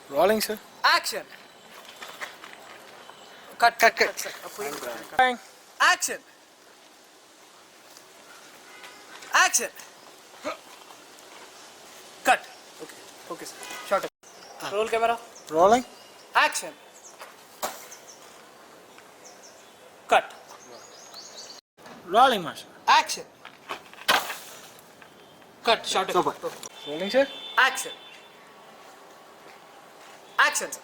Rolling, sir. Action. Cut. Bang. Action. Action. Cut. Okay, sir. Shot. Roll camera. Rolling. Action. Cut. Rolling, master. Action. Cut. Shot. Rolling, sir. Action. Action, sir.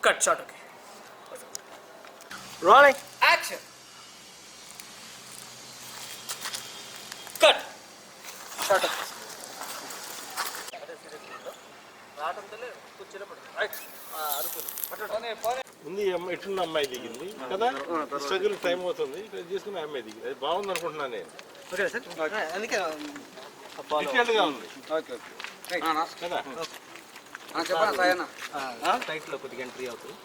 Cut. Shot. Okay. Rolling. Action. Cut. Shot. Okay. ఉంది ఎట్లున్న అమ్మాయి దిగింది కదా, struggle time అవుతుంది చేసుకున్న అమ్మాయి దిగింది. అది బాగుంది అనుకుంటున్నాను నేను. డీటెయిల్గా ఉంది కదా. టైట్లో కొద్దిగా ఎంట్రీ అవుతుంది.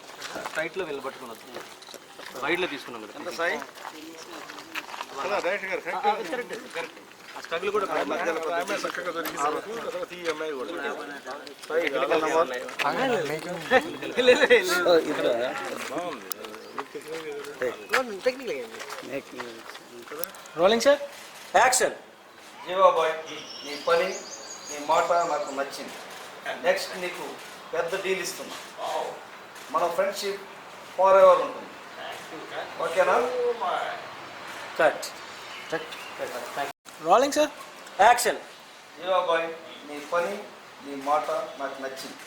టైట్లో వెళ్ళబట్టుకున్నది వైడ్లో తీసుకున్నాం కదా. కదా రైట్ గారు కరెక్ట్. ఆ స్ట్రగుల్ కూడా అమ్మాయి చక్కగా దొరికింది తర్వాత ఈ అమ్మాయి కూడా Rolling, sir. యాక్షన్. జీవా బాయ్, నీ పని నీ మాట నాకు నచ్చింది. నెక్స్ట్ నీకు పెద్ద డీల్ ఇస్తున్నా. మన ఫ్రెండ్షిప్ ఫర్ ఎవర్ ఉంటుంది. ఓకేనా? కట్. Rolling, sir. యాక్షన్. జీవా బాయ్, నీ పని నీ మాట నాకు నచ్చింది.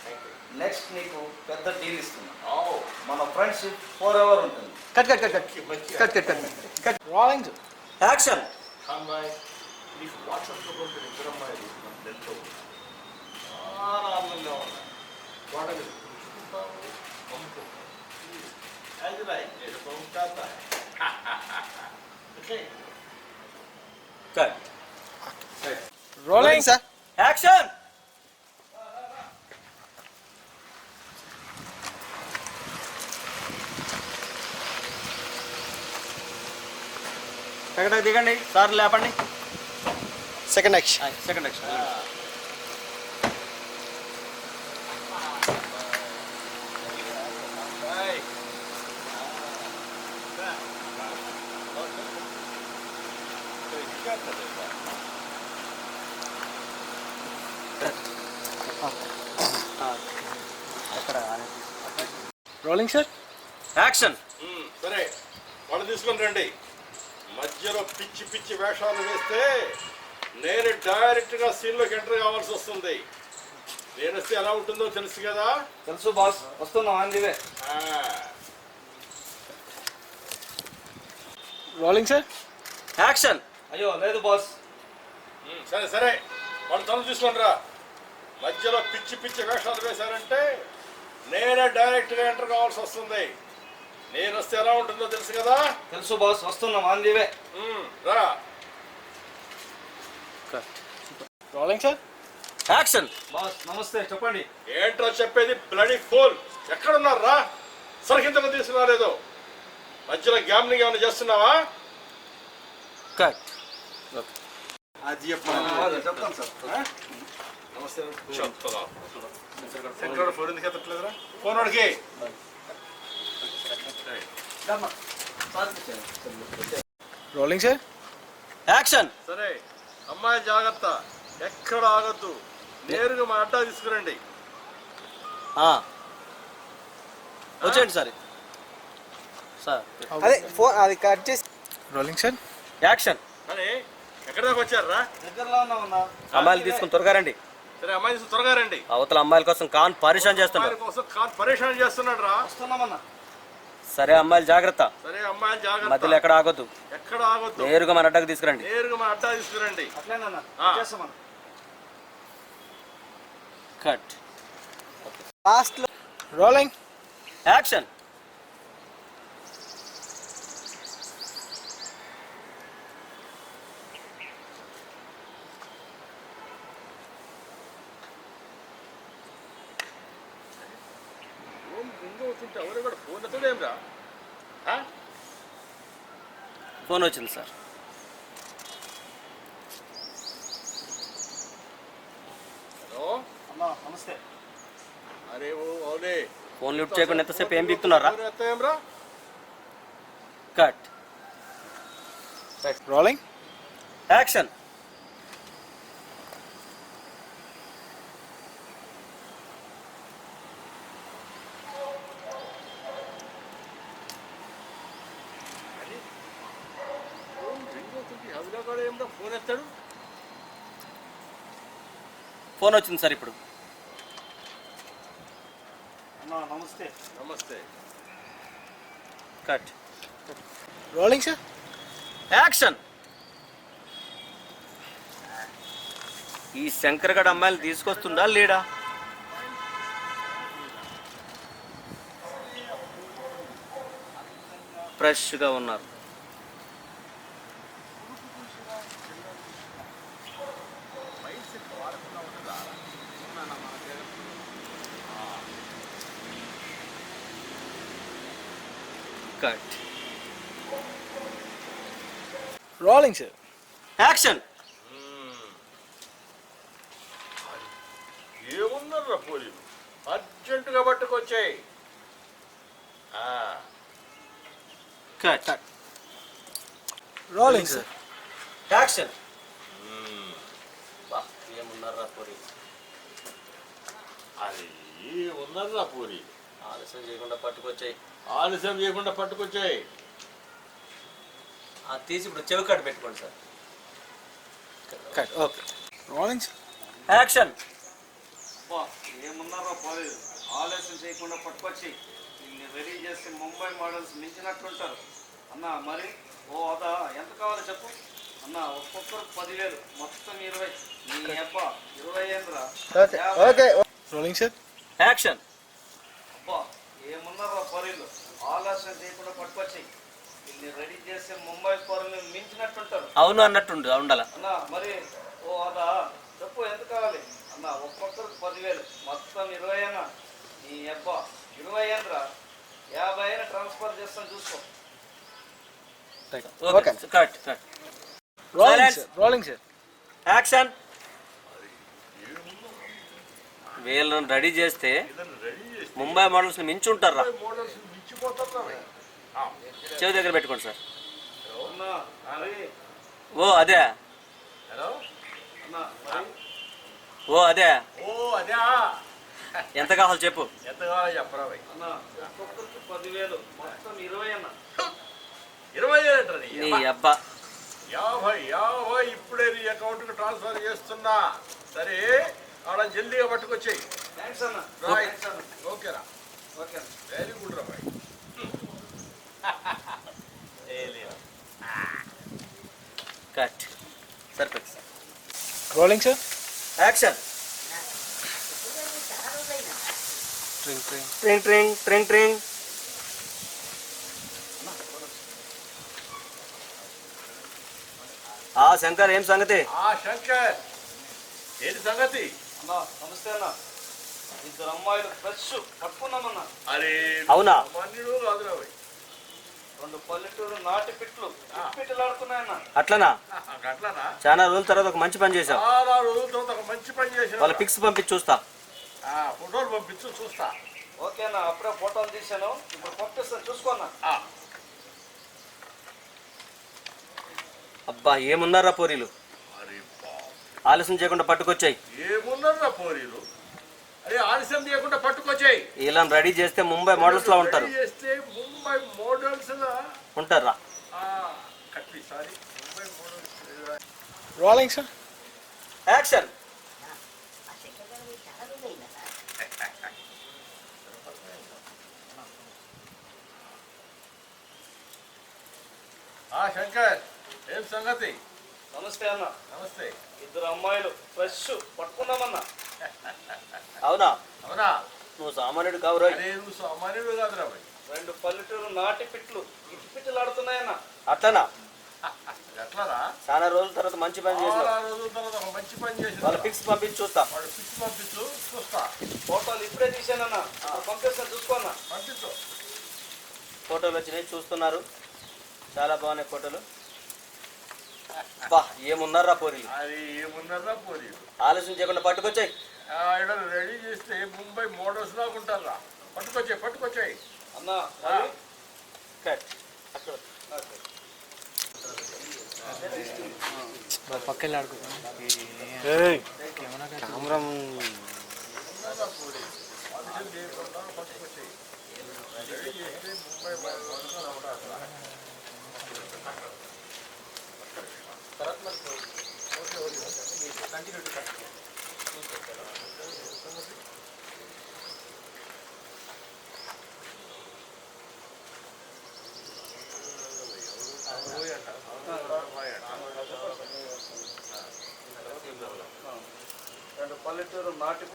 నెక్స్ట్ నీకు పెద్ద డీల్ ఇస్తున్నా. మన ఫ్రెండ్షిప్ ఫర్ ఎవర్ ఉంటుంది. Rolling, sir. యాక్షన్. అమ్మాయి నీకు వాట్సాప్లో కొంచెం ఇద్దరు అమ్మాయి ఎంతో చాలా ఆనందంగా ఉన్నాయి. వాళ్ళని పంపు అది రైట్ పంపుతా. Okay cut. Rolling, sir. Action. ఎక్కడ దిగండి సార్, లేపండి. Second action. Second action. Rolling, sir. Action. సరే వాళ్ళు తీసుకొని రండి. మధ్యలో పిచ్చి పిచ్చి వేషాలు వేస్తే నేను డైరెక్ట్గా సీన్లోకి ఎంటర్ కావాల్సి వస్తుంది. నేను వస్తే ఎలా ఉంటుందో తెలుసు కదా. తెలుసు బాస్, వస్తున్నాం అందివే. Rolling, sir. యాక్షన్. అయ్యో లేదు బాస్. సరే సరే వాళ్ళు తను తీసుకొని రా. మధ్యలో పిచ్చి పిచ్చి వేషాలు వేశారంటే నేనే డైరెక్ట్గా ఎంటర్ కావాల్సి వస్తుంది. నేను వస్తే ఎలా ఉంటుందో తెలుసు కదా. తెలుసు బాస్, వస్తున్నాం అందివే. రా. Rolling, sir. యాక్షన్. బాస్ నమస్తే, చెప్పండి. ఏంట్రా చెప్పేది బ్లడీ ఫోల్. ఎక్కడున్నారు రా? సరికింతగా తీసుకురాలేదు. మధ్యలో గ్యామ్లింగ్ ఏమైనా చేస్తున్నావా? కట్. అది చెప్తాను సార్. నమస్తే. సెంటర్ ఫోన్ ఎందుకు ఎత్తట్లేదురా? ఫోన్ వాడికి. Rolling, sir. యాక్షన్. సరే అమ్మాయి జాగ్రత్త, ఎక్కడ ఆగద్దు. నేరుగా మా అడ్డా తీసుకురండి. వచ్చేయండి సార్. సార్ అదే ఫోన్ అది కట్ చేసి. Rolling, sir. యాక్షన్. అని ఎక్కడి దాకా వచ్చారా? దగ్గరలో ఉన్నామన్నా. అమ్మాయిలు తీసుకుని త్వరగా రండి. సరే అమ్మాయి తీసుకుని త్వరగా రండి. అవతల అమ్మాయిల కోసం కాన్ పరిశాన్ చేస్తున్నారు. అమ్మాయిల కోసం కాన్ పరేషాన్ చేస్తున్నాడు రా. వస్తున్నామన్నా. సరే అమ్మాయిలు జాగ్రత్త. సరే అమ్మాయిలు జాగ్రత్త, మధ్యలో ఎక్కడ ఆగొద్దు. ఎక్కడ ఆగొద్దు. నేరుగా మన అడ్డకు తీసుకురండి. నేరుగా మా అడ్డా తీసుకురండి. కట్. లాస్ట్ లో. Rolling. యాక్షన్. ఎవరు కూడా ఫోన్ ఎత్తడేం రా? ఫోన్ వచ్చింది సార్. హలో అమ్మా నమస్తే. అరే ఓ అవునే ఫోన్ లిఫ్ట్ చేయకుండా ఎంతసేపు ఏం బిక్తున్నారా? ఎత్తేమ్రా కట్. Rolling action. ఏమ్రా ఫోన్ ఎత్తాడు. ఫోన్ వచ్చింది సార్ ఇప్పుడు. అన్నా నమస్తే. నమస్తే. కట్. Rolling sir action. ఈ శంకర్ గడ్ అమ్మాయిలు తీసుకొస్తుందా లేడా? ఫ్రెష్గా ఉన్నారు. కట్. Rolling sir action. ఏమున్నారా పోలీలు అర్జెంటుగా పట్టుకొచ్చాయి. కట్. Rolling sir action. ఏమున్నారా పోరి, అది ఏమున్నారా పూరి ఆలస్యం చేయకుండా పట్టుకొచ్చాయి. ఆలస్యం చేయకుండా పట్టుకొచ్చాయి. తీసి ఇప్పుడు చెవి కట్టు పెట్టుకోండి sir. Cut okay. Rolling sir action. ఏమున్నారో పోలేదు, ఆలస్యం చేయకుండా పట్టుకొచ్చి వీళ్ళని రెడీ చేసి ముంబై మోడల్స్ మించినట్టుంటారు. అన్న మరి ఓ అదా ఎంత కావాలో చెప్పు అన్న. ఒక్కొక్కరు 10,000 మొత్తం 20. నీ అబ్బా 20 ఏంద్రా. ఓకే. Rolling sir action. అబ్బా ఏమున్నారో పొరీలు, ఆలస్యం చేయకుండా పట్టుకొచ్చి వీళ్ళని రెడీ చేసి ముంబై పొరలు మించినట్టుంటారు. అవును అన్నట్టుండు ఉండాల. అన్న మరి ఓ అదా చెప్పు ఎంత కావాలి అన్న. ఒక్కొక్కరు 10,000 మొత్తం 20 అన్న. నీ అబ్బా 20 ఏంద్రా. 50 అయినా ట్రాన్స్ఫర్ చేస్తాను చూసుకో. Okay. Cut. Cut. Rolling sir rolling sir action. వీళ్ళని రెడీ చేస్తే ముంబై మోడల్స్ మించి ఉంటారా? మోడల్స్ మించిపోతున్నారు. చెవి దగ్గర పెట్టుకోండి సార్. అన్న మరి ఓ అదే. హలో అన్న మరి ఓ అదే. ఓ అదే ఎంత కావాలో చెప్పు. ఎంత కావాలో చెప్పరా భయ్. అన్న ఒక్కొక్కరికి 10,000 మొత్తం 20 అన్న. 20 ఏంటది? నీ అబ్బా 50 ఇప్పుడే నీ అకౌంట్కి ట్రాన్స్ఫర్ చేస్తున్నా. సరే ఆడ జల్దీగా పట్టుకొచ్చాయి. థ్యాంక్స్ అన్న. Right. థ్యాంక్స్ అన్న. ఓకేరా. ఓకే అన్న. వెరీ గుడ్ రా భాయ్. కట్. సరిపోయింది సార్. Rolling sir action. ట్రింగ్ ట్రింగ్ ట్రింగ్ ట్రింగ్ ట్రింగ్ ట్రింగ్. శంకర్ ఏం సంగతి? శంకర్ ఏంటి సంగతి? అన్న నమస్తే అన్న. 2 అమ్మాయిలు ఫ్రెష్ పట్టుకున్నామన్నా. అరే అవునా? మన్నుడు కాదురా భాయ్. 2 పల్లెటూరు నాటి పిట్లు పిట్టలాడుతున్నాయన్న. అట్లనా? అట్లానా? చాలా రోజుల తర్వాత ఒక మంచి పని చేశావు. చాలా రోజుల తర్వాత ఒక మంచి పని చేసిన. వాళ్ళ పిక్స్ పంపించి చూస్తా. ఫోటోలు పంపించు చూస్తా. ఓకే అన్న. అప్పుడే ఫోటోలు తీసాను, ఇప్పుడు పంపిస్తాను చూసుకోన్నా. అబ్బా ఏమున్నారా పోరీలు, అరే ఆలస్యం చేయకుండా పట్టుకొచ్చాయి. ఏమున్నారా పోరీలు, అరే ఆలస్యం చేయకుండా పట్టుకొచ్చాయి. ఇలా రెడీ చేస్తే ముంబై మోడల్స్ లో ఉంటారు. చేస్తే ముంబై మోడల్స్ ఉంటారా? కట్లి sorry Mumbai models. Rolling sir action. Shankar ఏం సంగతి? నమస్తే అన్న. నమస్తే. 2 అమ్మాయిలు ఫ్రెష్ పట్టుకున్నామన్నా. అవునా? అవునా? నువ్వు సామాన్యుడు కావురా. అరే నువ్వు సామాన్యుడు కాదురా భాయ్. 2 పల్లెటూరు నాటి పిట్లు పిట్టలాడుతున్నాయన్న. అట్లనా? ఎట్లారా? చాలా రోజుల తర్వాత మంచి పని చేసావు. చాలా రోజుల తర్వాత ఒక మంచి పని చేసిన. వాళ్ళ పిక్స్ పంపించి చూస్తా. వాడు పిక్స్ పంపించు చూస్తా. ఫోటోలు ఇప్పుడే తీసానన్నా, పంపిస్తాను చూసుకోన్నా. పంపించు. ఫోటోలు వచ్చినాయి చూస్తున్నారు. చాలా బాగున్నాయి ఫోటోలు. బా ఏమున్నారా పోరీలు, అది ఏమున్నారా పోలీసు. ఆలస్యం చేయకుండా పట్టుకొచ్చాయి. ఇక్కడ రెడీ చేస్తే ముంబై మోడల్స్ లాగా ఉంటారా. పట్టుకొచ్చాయి అన్న పక్కన ఆడుకుంటాం కెమెరా పట్టుకొచ్చాయి. రెడీ చేస్తే ముంబై మోడల్స్ లాగా ఉంటారా. పల్లెటూరు నాటి